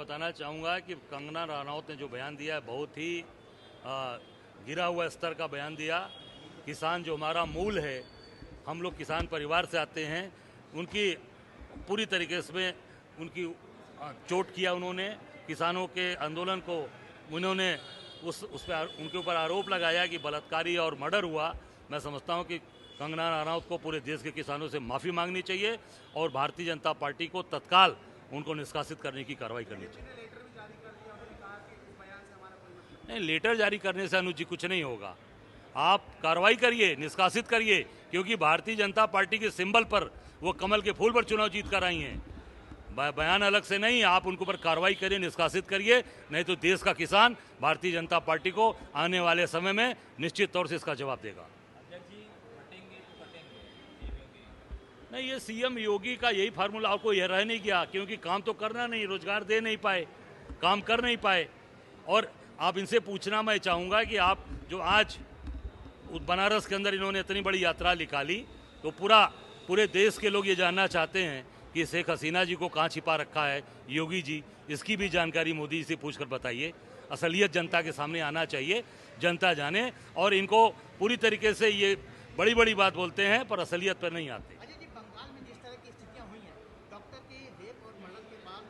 बताना चाहूँगा कि कंगना रनौत ने जो बयान दिया है बहुत ही गिरा हुआ स्तर का बयान दिया। किसान जो हमारा मूल है, हम लोग किसान परिवार से आते हैं, उनकी पूरी तरीके से उनकी चोट किया उन्होंने। किसानों के आंदोलन को उन्होंने उस पर उनके ऊपर आरोप लगाया कि बलात्कारी और मर्डर हुआ। मैं समझता हूं कि कंगना रनौत को पूरे देश के किसानों से माफ़ी मांगनी चाहिए और भारतीय जनता पार्टी को तत्काल उनको निष्कासित करने की कार्रवाई करनी चाहिए। नहीं, लेटर जारी करने से अनुज जी कुछ नहीं होगा। आप कार्रवाई करिए, निष्कासित करिए, क्योंकि भारतीय जनता पार्टी के सिंबल पर वो कमल के फूल पर चुनाव जीत कर आई हैं। बयान अलग से नहीं, आप उनके ऊपर कार्रवाई करिए, निष्कासित करिए, नहीं तो देश का किसान भारतीय जनता पार्टी को आने वाले समय में निश्चित तौर से इसका जवाब देगा। नहीं, ये सीएम योगी का यही फार्मूला, और कोई रह नहीं गया, क्योंकि काम तो करना नहीं, रोजगार दे नहीं पाए, काम कर नहीं पाए। और आप इनसे पूछना मैं चाहूँगा कि आप जो आज बनारस के अंदर इन्होंने इतनी बड़ी यात्रा निकाली, तो पूरे देश के लोग ये जानना चाहते हैं कि शेख हसीना जी को कहाँ छिपा रखा है योगी जी। इसकी भी जानकारी मोदी जी से पूछकर बताइए। असलियत जनता के सामने आना चाहिए, जनता जाने। और इनको पूरी तरीके से ये बड़ी बड़ी बात बोलते हैं पर असलियत पर नहीं आते। बंगाल में जिस तरह की स्थितियां हुई हैं, डॉक्टर के रेप और मर्डर के बाद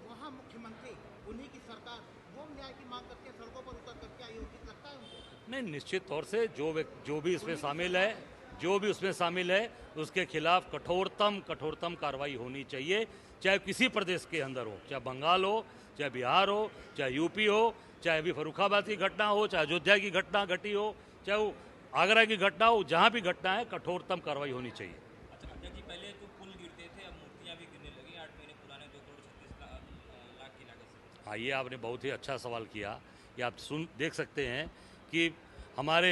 वहां मुख्यमंत्री, उन्हीं की सरकार वो न्याय की मांग करके सड़कों पर उतर करके आई, उचित लगता है उनको? नहीं, निश्चित तौर से जो भी इसमें शामिल है उसके खिलाफ कठोरतम कार्रवाई होनी चाहिए, चाहे किसी प्रदेश के अंदर हो, चाहे बंगाल हो, चाहे बिहार हो, चाहे यूपी हो, चाहे अभी फर्रुखाबाद की घटना हो, चाहे अयोध्या की घटना घटी हो, चाहे वो आगरा की घटना हो, जहाँ भी घटना है कठोरतम कार्रवाई होनी चाहिए। अच्छा अध्यक्ष जी, पहले तो पुल गिरते थे, अब मूर्तियाँ भी गिरने लगी। 8 महीने पुराने 2 करोड़ 36 लाख की लागत से। हाँ, ये आपने बहुत ही अच्छा सवाल किया कि आप देख सकते हैं कि हमारे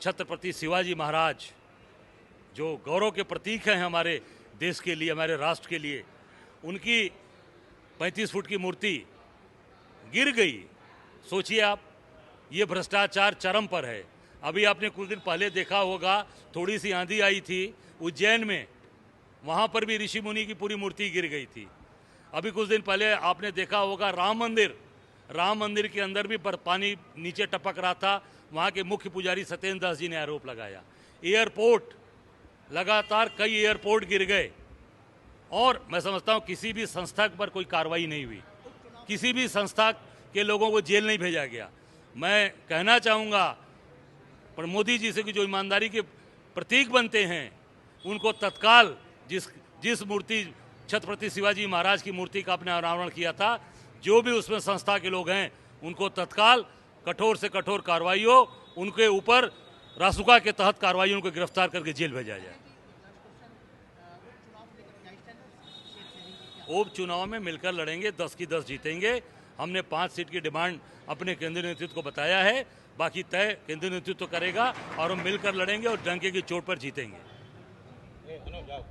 छत्रपति शिवाजी महाराज जो गौरव के प्रतीक हैं हमारे देश के लिए, हमारे राष्ट्र के लिए, उनकी 35 फुट की मूर्ति गिर गई। सोचिए आप, ये भ्रष्टाचार चरम पर है। अभी आपने कुछ दिन पहले देखा होगा, थोड़ी सी आंधी आई थी उज्जैन में, वहाँ पर भी ऋषि मुनि की पूरी मूर्ति गिर गई थी। अभी कुछ दिन पहले आपने देखा होगा राम मंदिर के अंदर भी पानी नीचे टपक रहा था। वहाँ के मुख्य पुजारी सत्येंद्र दास जी ने आरोप लगाया। एयरपोर्ट, लगातार कई एयरपोर्ट गिर गए और मैं समझता हूँ किसी भी संस्था पर कोई कार्रवाई नहीं हुई, किसी भी संस्था के लोगों को जेल नहीं भेजा गया। मैं कहना चाहूँगा पर मोदी जी से कि जो ईमानदारी के प्रतीक बनते हैं उनको तत्काल जिस मूर्ति छत्रपति शिवाजी महाराज की मूर्ति का आपने अनावरण किया था, जो भी उसमें संस्था के लोग हैं उनको तत्काल कठोर से कठोर कार्रवाई हो, उनके ऊपर रासुका के तहत कार्रवाई, उनको गिरफ्तार करके जेल भेजा जाए। उपचुनाव में मिलकर लड़ेंगे, 10 की 10 जीतेंगे। हमने 5 सीट की डिमांड अपने केंद्रीय नेतृत्व को बताया है, बाकी तय केंद्रीय नेतृत्व करेगा और हम मिलकर लड़ेंगे और डंके की चोट पर जीतेंगे।